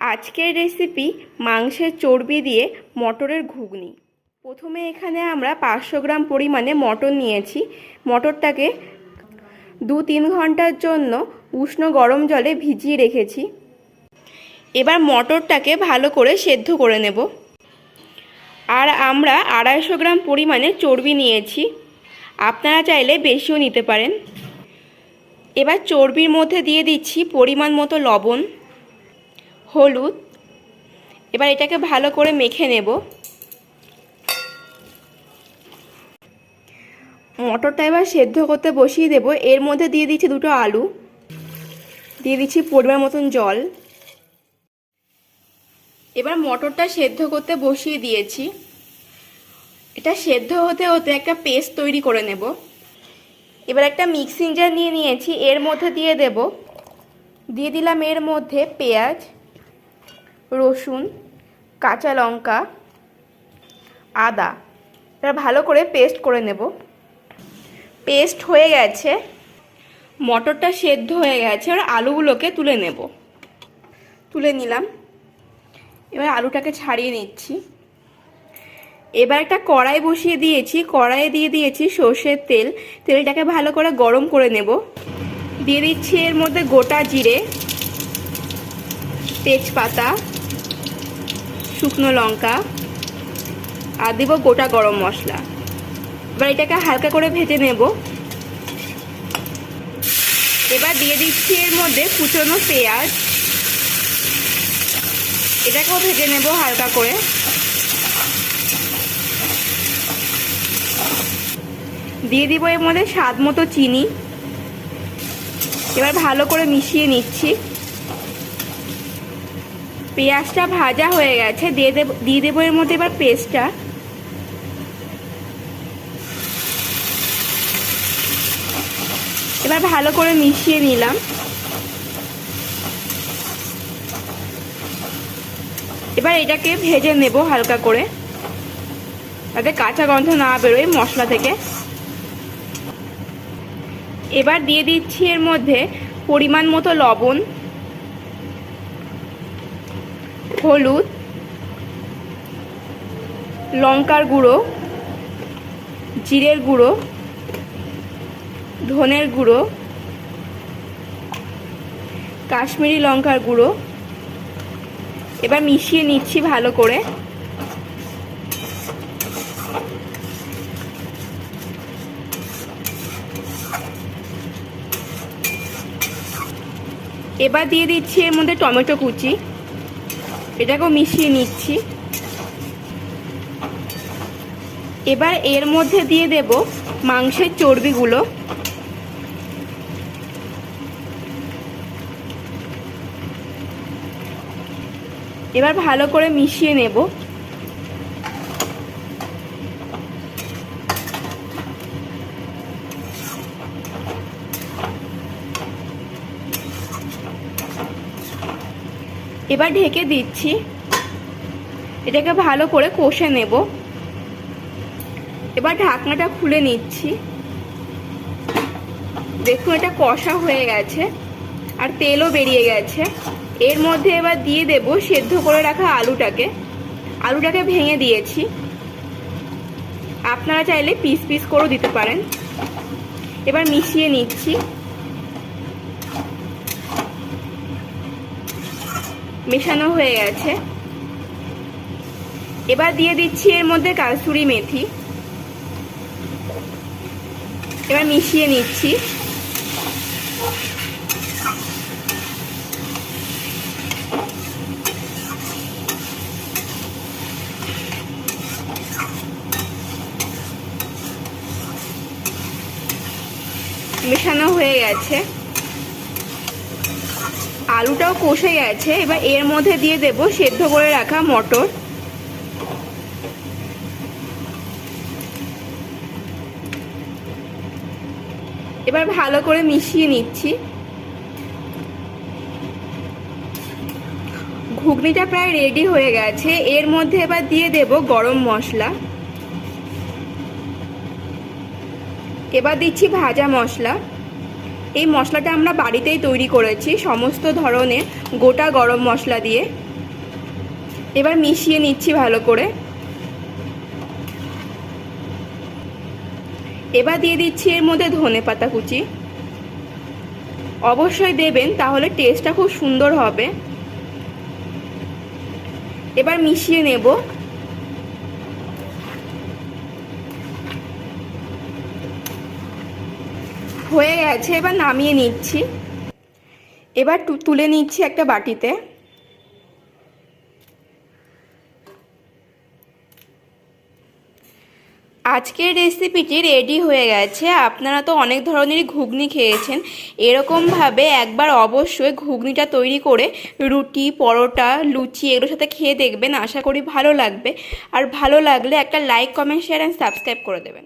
আজকের রেসিপি মাংসের চর্বি দিয়ে মটরের ঘুগনি। প্রথমে এখানে আমরা 500 গ্রাম পরিমাণে মটর নিয়েছি। মটরটাকে 2-3 ঘন্টার জন্য উষ্ণ গরম জলে ভিজিয়ে রেখেছি। এবার মটরটাকে ভালো করে সেদ্ধ করে নেব। আর আমরা 250 গ্রাম পরিমাণে চর্বি নিয়েছি, আপনারা চাইলে বেশিও নিতে পারেন। এবার চর্বির মধ্যে দিয়ে দিচ্ছি পরিমাণ মতো লবণ, হলুদ। এবার এটাকে ভালো করে মেখে নেব। মটরটা এবার সেদ্ধ করতে বসিয়ে দেব। এর মধ্যে দিয়ে দিচ্ছি 2টো আলু, দিয়ে দিচ্ছি পরিমাণ মতন জল। এবার মটরটা সেদ্ধ করতে বসিয়ে দিয়েছি। এটা সেদ্ধ হতে হতে একটা পেস্ট তৈরি করে নেব। এবার একটা মিক্সিং জার নিয়ে নিয়েছি, এর মধ্যে দিয়ে দিলাম এর মধ্যে পেঁয়াজ, রসুন, কাঁচা লঙ্কা, আদা। এটা ভালো করে পেস্ট করে নেব। পেস্ট হয়ে গেছে, মটরটা সেদ্ধ হয়ে গেছে। আর আলুগুলোকে তুলে নিলাম। এবার আলুটাকে ছাড়িয়ে নিচ্ছি। এবার একটা কড়াই বসিয়ে দিয়েছি, কড়াইয়ে দিয়ে দিয়েছি সর্ষের তেল। তেলটাকে ভালো করে গরম করে নেব। দিয়ে দিচ্ছি এর মধ্যে গোটা জিরে, তেজপাতা, শুকনো লঙ্কা, আর দেব গোটা গরম মশলা। এবার এটাকে হালকা করে ভেজে নেব। এবার দিয়ে দিচ্ছি এর মধ্যে কুচনো পেঁয়াজ, এটাকেও ভেজে নেব হালকা করে। দিয়ে দিব এর মধ্যে স্বাদ মতো চিনি। এবার ভালো করে মিশিয়ে নিচ্ছি। পেঁয়াজটা ভাজা হয়ে গেছে, দিয়ে দেবো এর মধ্যে এবার পেস্টটা। এবার ভালো করে মিশিয়ে নিলাম। এবার এটাকে ভেজে নেব হালকা করে, যাতে কাঁচা গন্ধ না বেরোয় মশলা থেকে। এবার দিয়ে দিচ্ছি এর মধ্যে পরিমাণ মতো লবণ, হলুদ, লঙ্কার গুঁড়ো, জিরের গুঁড়ো, ধনের গুঁড়ো, কাশ্মীরি লঙ্কার গুঁড়ো। এবার মিশিয়ে নিচ্ছি ভালো করে। এবার দিয়ে দিচ্ছি এর মধ্যে টমেটো কুচি, এটাকেও মিশিয়ে নিচ্ছি। এবার এর মধ্যে দিয়ে দেব মাংসের চর্বিগুলো। এবার ভালো করে মিশিয়ে নেব। এবার ঢেকে দিচ্ছি, এটাকে ভালো করে কষে নেব। এবার ঢাকনাটা খুলে নিচ্ছি। দেখুন এটা কষা হয়ে গেছে আর তেলও বেরিয়ে গেছে। এর মধ্যে এবার দিয়ে দেব সেদ্ধ করে রাখা আলুটাকে ভেঙে দিয়েছি। আপনারা চাইলে পিস পিস করেও দিতে পারেন। এবার মিশিয়ে নিচ্ছি। মেশানো হয়ে গেছে। এবার দিয়ে দিচ্ছি এর মধ্যে কাসুরি মেথি। এবার মিশিয়ে নিচ্ছি। মেশানো হয়ে গেছে, আলুটাও কষে গেছে। এবার এর মধ্যে দিয়ে দেব সেদ্ধ করে রাখা মটর। এবার ভালো করে মিশিয়ে নিচ্ছি। ঘুগনিটা প্রায় রেডি হয়ে গেছে। এর মধ্যে এবার দিয়ে দেব গরম মশলা। এবার দিচ্ছি ভাজা মশলা। এই মশলাটা আমরা বাড়িতেই তৈরি করেছি, সমস্ত ধরনের গোটা গরম মশলা দিয়ে। এবার মিশিয়ে নিচ্ছি ভালো করে। এবার দিয়ে দিচ্ছি এর মধ্যে ধনেপাতা কুচি। অবশ্যই দেবেন, তাহলে টেস্টটা খুব সুন্দর হবে। এবার মিশিয়ে নেব। হয়ে গেছে, এবার নামিয়ে নিচ্ছি। এবার তুলে নিচ্ছি একটা বাটিতে। আজকের রেসিপিটি রেডি হয়ে গেছে। আপনারা তো অনেক ধরনেরই ঘুগনি খেয়েছেন, এরকমভাবে একবার অবশ্যই ঘুগনিটা তৈরি করে রুটি, পরোটা, লুচি এগুলোর সাথে খেয়ে দেখবেন। আশা করি ভালো লাগবে। আর ভালো লাগলে একটা like, comment, share and subscribe করে দেবেন।